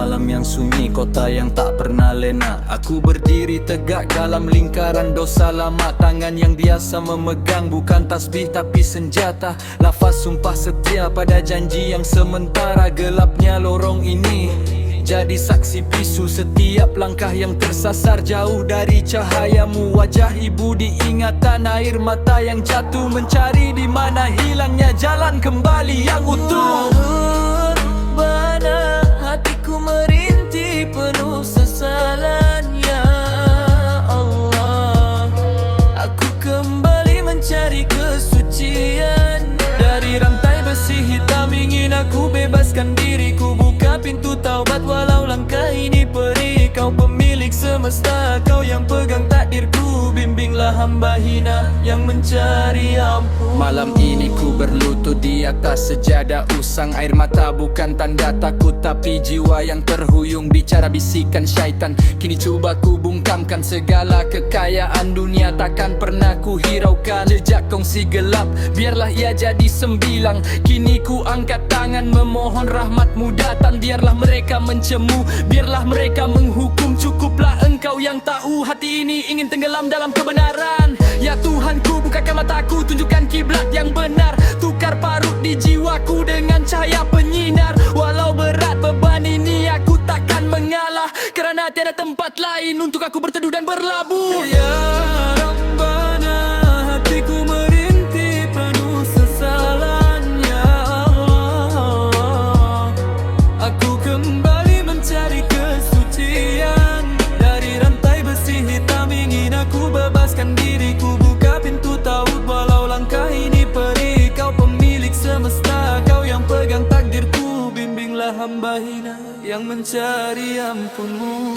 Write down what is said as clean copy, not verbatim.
malam yang sunyi, kota yang tak pernah lena. Aku berdiri tegak dalam lingkaran dosa lama. Tangan yang biasa memegang bukan tasbih tapi senjata. Lafaz sumpah setia pada janji yang sementara. Gelapnya lorong ini jadi saksi bisu setiap langkah yang tersasar jauh dari cahayamu. Wajah ibu diingatan, air mata yang jatuh, mencari di mana hilangnya jalan kembali yang utuh. Mana hatiku merintih penuh sesalan, ya Allah. Aku kembali mencari kesucian. Dari rantai besi hitam ingin aku bebaskan diriku. Buka pintu taubat walau langkah ini perih. Kau pemilik semesta, kau yang pegang takdirku. Bimbinglah hamba hina yang mencari ampun. Malam ini ku berlutut di atas sejadah usang. Air mata bukan tanda takut tapi jiwa yang terhuyung. Bicara bisikan syaitan, kini cuba ku bungkamkan. Segala kekayaan dunia takkan pernah ku hiraukan. Jejak kongsi gelap, biarlah ia jadi sembilang. Kini ku angkat tangan memohon rahmatmu datang. Biarlah mereka mencemu, biarlah mereka menghukum. Cukuplah engkau yang tahu, hati ini ingin tenggelam dalam kebenaran. Ya Tuhanku, bukakan mataku, tunjukkan kiblat yang benar. Tukar parut di jiwaku dengan cahaya penyinar. Walau berat beban ini aku takkan mengalah, kerana tiada tempat lain untuk aku berteduh dan berlabuh. Ya Rabbana, hatiku merintih penuh sesalan, ya Allah. Aku kembali mencari kesucian. Dari rantai besi hitam ingin aku bebaskan diriku. Buka pintu taubat walau langkah ini perih. Kau pemilik semesta, kau yang pegang takdirku. Bimbinglah hamba hina yang mencari ampunmu.